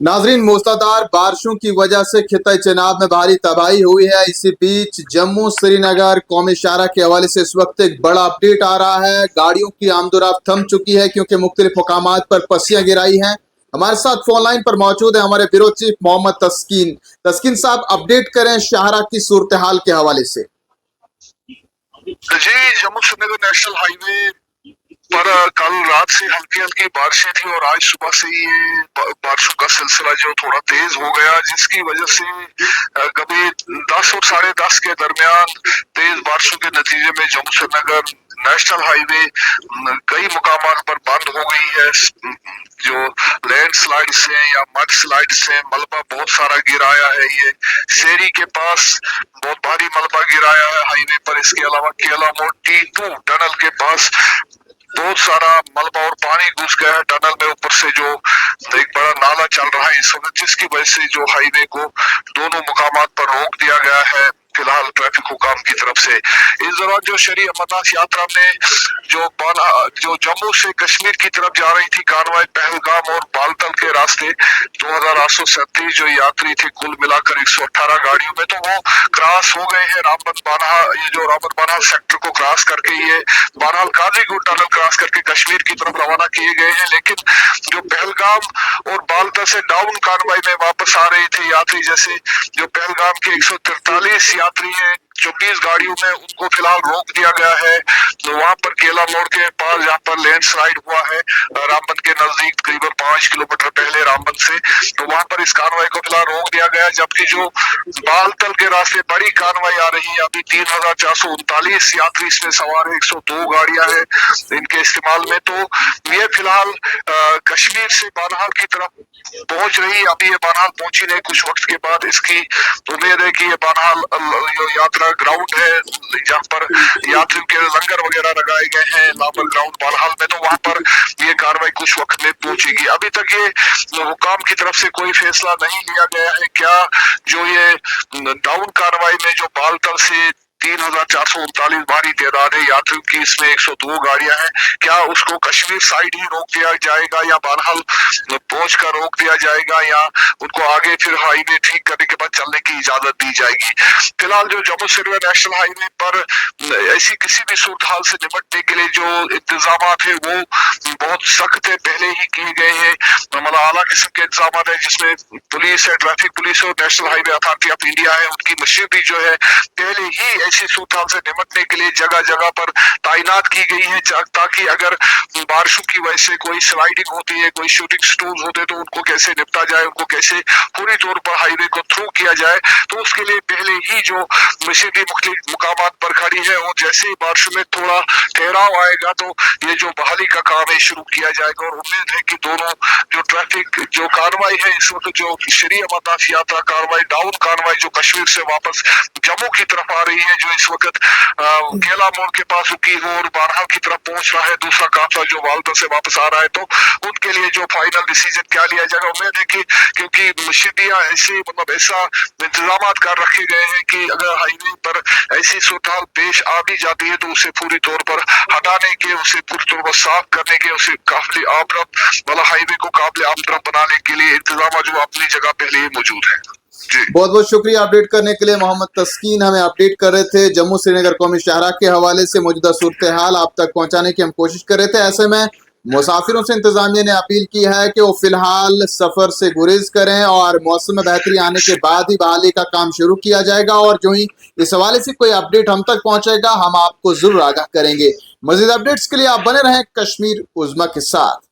नाजरीन, मूसलाधार बारिशों की वजह से खिता चनाब में भारी तबाही हुई है। इसी बीच जम्मू श्रीनगर कौमी शाहरा के हवाले से इस वक्त एक बड़ा अपडेट आ रहा है। गाड़ियों की आमदोरफ्त थम चुकी है क्योंकि मुख्तलिफ मकामात पर पस्सियां गिराई हैं। हमारे साथ फोन लाइन पर मौजूद है हमारे ब्यूरो चीफ मोहम्मद तस्कीन। तस्कीन साहब, अपडेट करें शाहरा की सूरत हाल के हवाले से। जी, जम्मू श्रीनगर नेशनल हाईवे पर कल रात से हल्की हल्की बारिशें थी और आज सुबह से ये बारिशों का सिलसिला जो थोड़ा तेज हो गया, जिसकी वजह से कभी 10 और 10:30 के दरमियान तेज बारिशों के नतीजे में जम्मू श्रीनगर नेशनल हाईवे कई मुकामात पर बंद हो गई है। जो लैंड स्लाइड से या मड स्लाइड से मलबा बहुत सारा गिराया है। ये शेरी के पास बहुत भारी मलबा गिराया है हाईवे पर। इसके अलावा केला मोड़ T2 टनल के पास बहुत सारा मलबा और पानी घुस गया है टनल में। ऊपर से जो एक बड़ा नाला चल रहा है इस वक्त, जिसकी वजह से जो हाईवे को दोनों मुकामात पर रोक दिया गया है फिलहाल ट्रैफिक हुकाम की तरफ से। इस दौरान जो शरी अमरनाथ यात्रा में जो जम्मू से कश्मीर की तरफ जा रही थी कानवाई पहलगाम और बालतल के रास्ते 2837 जो यात्री थे कुल मिलाकर 118 गाड़ियों में, तो वो क्रॉस हो गए हैं रामबन बानहा। ये जो रामबन बानहा सेक्टर को क्रॉस करके ये बहरहाल काजीगुंड टनल क्रॉस करके कश्मीर की तरफ रवाना किए गए हैं। लेकिन जो पहलगाम और बालतल से डाउन कानवाई में वापस आ रहे थे यात्री, जैसे जो पहलगाम के 143 यात्री हैं 24 गाड़ियों में, उनको फिलहाल रोक दिया गया है। तो वहां पर केला मोड़ के पास जहाँ पर लैंड स्लाइड हुआ है रामबन के नजदीक करीबन 5 किलोमीटर पहले रामबन से, तो वहां पर इस कार्रवाई को फिलहाल रोक दिया गया है। जबकि जो बालतल के रास्ते बड़ी कार्रवाई आ रही है, अभी 3439 यात्री इसमें सवार है, 102 गाड़ियां हैं इनके इस्तेमाल में। तो ये फिलहाल कश्मीर से बानहाल की तरफ पहुंच रही। अभी ये बानहाल पहुंची नहीं, कुछ वक्त के बाद इसकी उम्मीद है कि ये बानहाल जो यात्रा ग्राउंड है जहाँ पर यात्रियों के लंगर वगैरह लगाए गए हैं लाबर ग्राउंड बानहाल में, तो वहां पर ये कार्रवाई कुछ वक्त में पहुंचेगी। अभी तक ये हुकाम की तरफ से कोई फैसला नहीं लिया गया है क्या जो ये डाउन कार्रवाई में जो बालतल से 3439 भारी तादाद है यात्रियों की, इसमें 102 गाड़ियां हैं, क्या उसको कश्मीर साइड ही रोक दिया जाएगा या बहरहाल पहुंच कर रोक दिया जाएगा, या उनको आगे फिर हाईवे ठीक करने के बाद चलने की इजाजत दी जाएगी। फिलहाल जो जम्मू श्रीनगर नेशनल हाईवे पर ऐसी किसी भी सूरत हाल से निपटने के लिए जो इंतजाम है वो बहुत सख्त है, पहले ही किए गए हैं। मतलब आला किस्म के इंतजाम है, जिसमें पुलिस है, ट्रैफिक पुलिस और national highway authority of India है, उनकी मशीनरी जो है पहले ही ऐसी सूरत हाल से निपटने के लिए जगह जगह पर तैनात की गई है, ताकि अगर बारिशों की वजह से कोई स्लाइडिंग होती है, कोई शूटिंग स्टोन होते, तो उनको कैसे निपटा जाए, उनको कैसे पूरी तौर पर हाईवे को थ्रू किया जाए। तो उसके लिए पहले ही जो मशीनरी मुख्तलिफ मुकामात पर खड़ी है, और जैसे ही बारिशों में थोड़ा ठहराव आएगा तो ये जो बहाली का काम है शुरू किया जाएगा। और उम्मीद है कि दोनों जो ट्रैफिक जो कार्रवाई है इस वक्त, जो शरी अमरनाथ यात्रा कार्रवाई डाउन कार्रवाई जो कश्मीर से वापस जम्मू की तरफ आ रही है, जो इस वक्त केला मोड़ के पास रुकी हो और बारहा की तरफ पहुंच रहा है दूसरा काफिला जो वालदा से वापस आ रहा है, तो उनके लिए जो फाइनल डिसीजन क्या लिया जाएगा। उम्मीद है कि क्योंकि मशीनरियां ऐसे मतलब ऐसा इंतजाम कर रखे गए हैं कि अगर हाईवे पर ऐसी सूरत पेश आ भी जाती है तो उसे पूरी तौर पर हटाने के, उसे पूरी तौर पर साफ करने के, उसे काफी आमरफ वाला हाईवे को काबिल आमरफ बनाने के लिए इंतजाम जो अपनी जगह पहले ही मौजूद है। बहुत बहुत शुक्रिया अपडेट करने के लिए। मोहम्मद तस्कीन हमें अपडेट कर रहे थे जम्मू श्रीनगर कौमी शाहरा के हवाले से मौजूदा सूरत हाल आप तक पहुंचाने की हम कोशिश कर रहे थे। ऐसे में मुसाफिरों से इंतजामिया ने अपील की है कि वो फिलहाल सफर से गुरेज करें और मौसम में बेहतरी आने के बाद ही बहाली का काम शुरू किया जाएगा। और जो ही इस हवाले से कोई अपडेट हम तक पहुंचेगा हम आपको जरूर आगाह करेंगे। मजीद अपडेट्स के लिए आप बने रहें कश्मीर उज़्मा के साथ।